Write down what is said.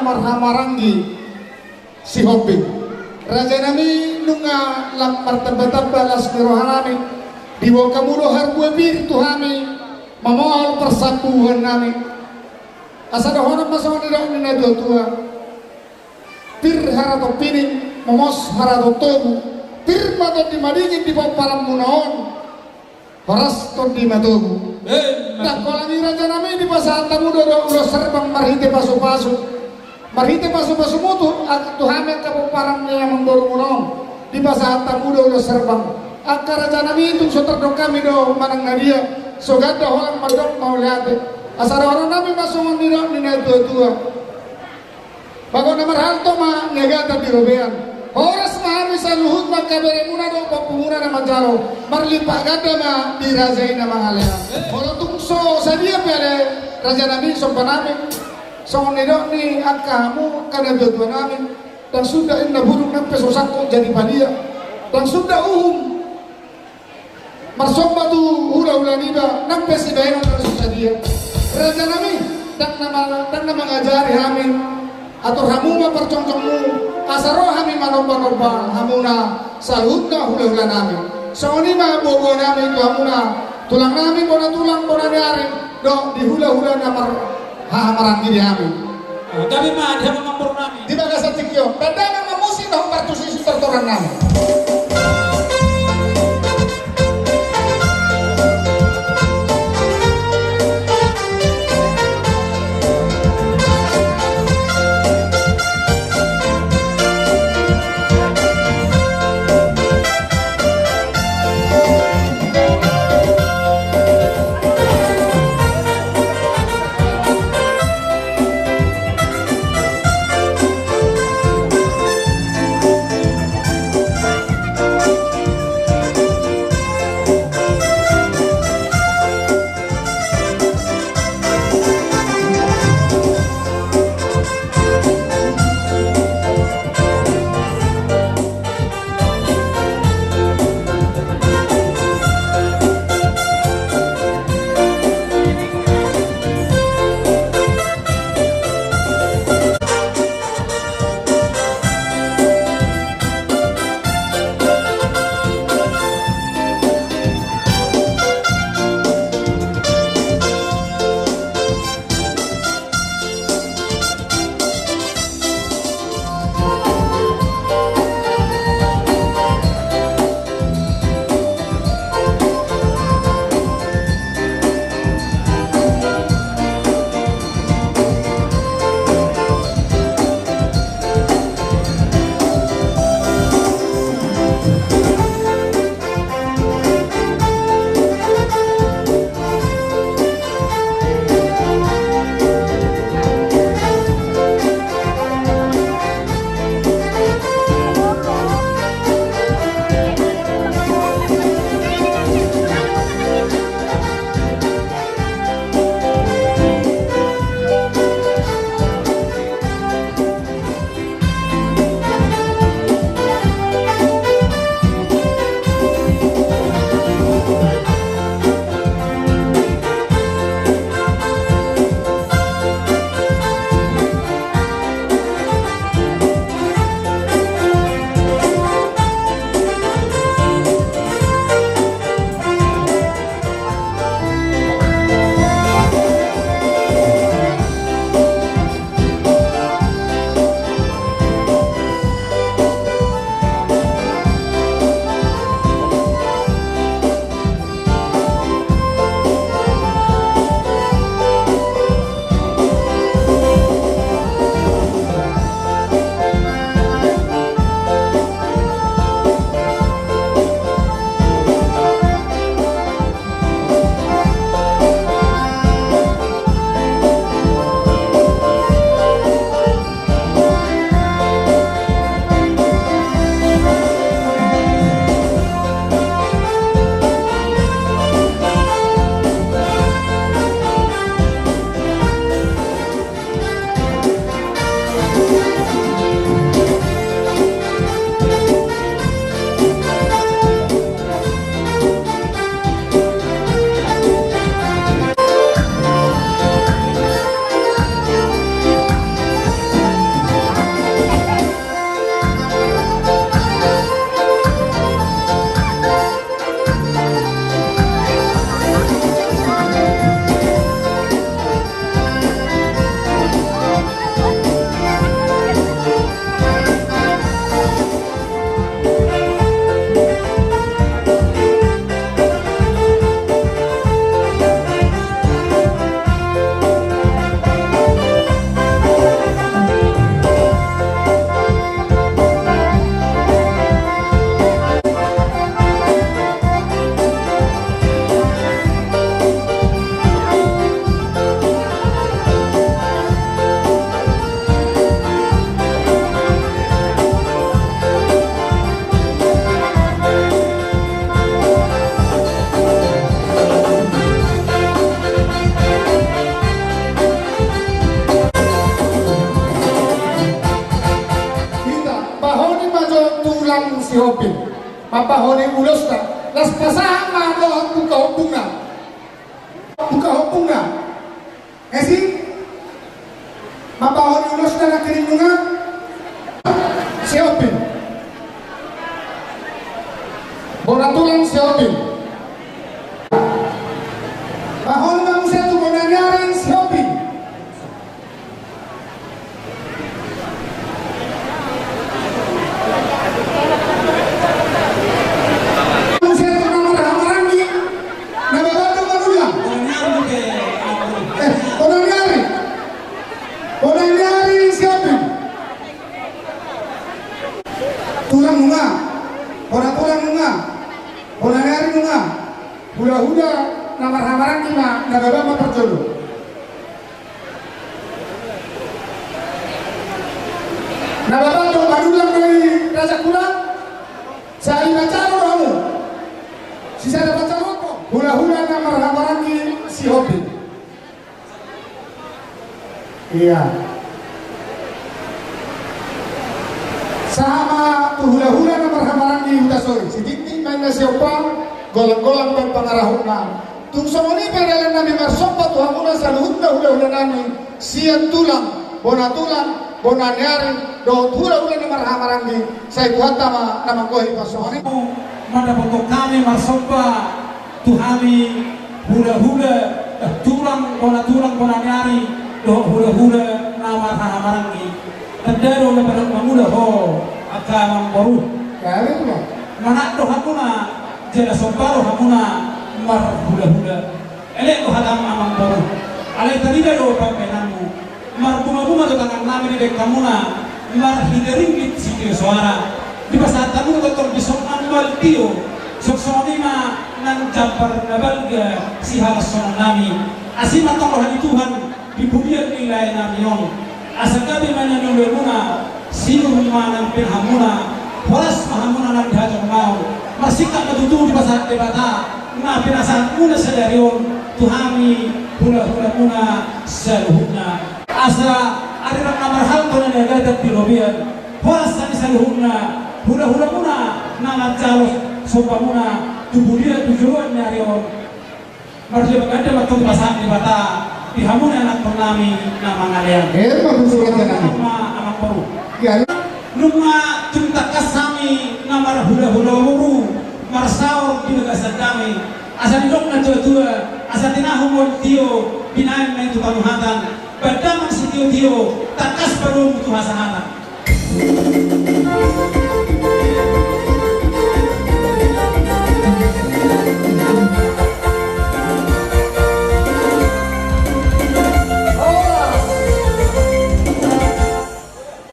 marhamaranggi si hobi raja nami nunga lang martabatabalas ni rohanami diwa kamulo harbu bir tuhami mamawal persabuhan nami asada honam masang nida nina tua tir harato pining momos harato tobu tir mato di madingin di paparam munaon horas ton di matobu nah kalau ni raja nami di pasal tamu do serbang marhite pasu-pasu mutu tuhame kapo parang niya mendoro munaon di pasal tamu do serbang akar raja nami itu so terdok kami do manang nadia so gada holang madok mau lihat asara orang nami masuk ngira nina tua bago namar halto ma negata di robean horas mahami sa luhut magkabere muna do papumuna na majaro marlipa gada ma di razay na mga alea holang tungso sa dia pere raja nabi so panamin so nidok ni akamu kada dua namin dan sudah inna burung nampe so sangko jadi padia dan sudah marsomba tu hula-hula niba nampe si bayan ang sa dia raja nabi tak na mangajari hamin atau hamuma percongcongmu asaro hami manomba-nomba hamuna salutna hula-hula namin so ni ma bobo namin itu hamuna tulang namin bona tulang bona niari do di hula-hula namar hamaran diri hamin tapi mah dia mengampur namin di baga sa tikyo banda na mamusin na humpartusin si tortoran namin Mapahoni majo tulang si Hopi, mapahoni ulos na. Las pasama mo ang buka hopung na. Kasi mapahoni ulos na nakinig mo nga si Hopi. Bonatulang si Hopi. Mahon mo sa ito kung nangyari si Hopi. Tulang bunga, orang tulang bunga, orang nyari bunga, hula-hula, namar-namaran kita, nagagama perjodoh. Nababantu madulang dari Raja Kulang, saya baca kamu, sisa ada baca apa? Hula-hula namar-namaran si Hopi. Iya. Sama hula-hula na marhamaran di Utasori. Si Tintin main na siya pa, golang-golang pang pangarahon na. Tung sa muni padalan namin marsompa tuhan muna sa luhut na hula-hula namin, siyan tulang, bona nyari, doon hula-hula na marhamaran di sa ikuhata na magkuhay pa sa muni. Madapat kami marsompa tuhani hula-hula, tulang, bona nyari, doon hula-hula na marhamaran di. Tadaro na parang mamula ho akamang baru. Kaya rin mo. Manado hamuna jela somparo hamuna mar hula-hula. Ele ko hadam amang baru. Alay talida do pampenamu. Mar buma-buma to tangan namin ni kamuna mar hideringit si suara. Di ba sa tamu ko to bisong anual tio. Soksoni ma nang jampar na balga si halason namin. Asima tongkohan Tuhan di bumi nilai namin. Asagabi manyanong muna, sino humanang pinhamuna, horas mahamuna ng dihadong mau, masika matutuwa di pasat debata, nga pinasaan muna sa daryon, tuhami, hula-hula muna sa luhut na. Asa, arirang namarhal ko na nagadat pilobian, horas sa luhut na, hula-hula muna, nangatsalos, sopa muna, tubulian, tujuan niya riyon, marli maganda matong di pasat debata, dihamuna anak pernami na mangalian. Magsusulat ka namin. Amak baru. Kaya Numa junta kasami na marhula-hula wuru, marsaor ginagasan kami. Asa nilok na tua-tua, asa tinahumol tiyo, binayan na ito panuhatan. Badaman si tiyo-tiyo, takas baru mutu hasahatan.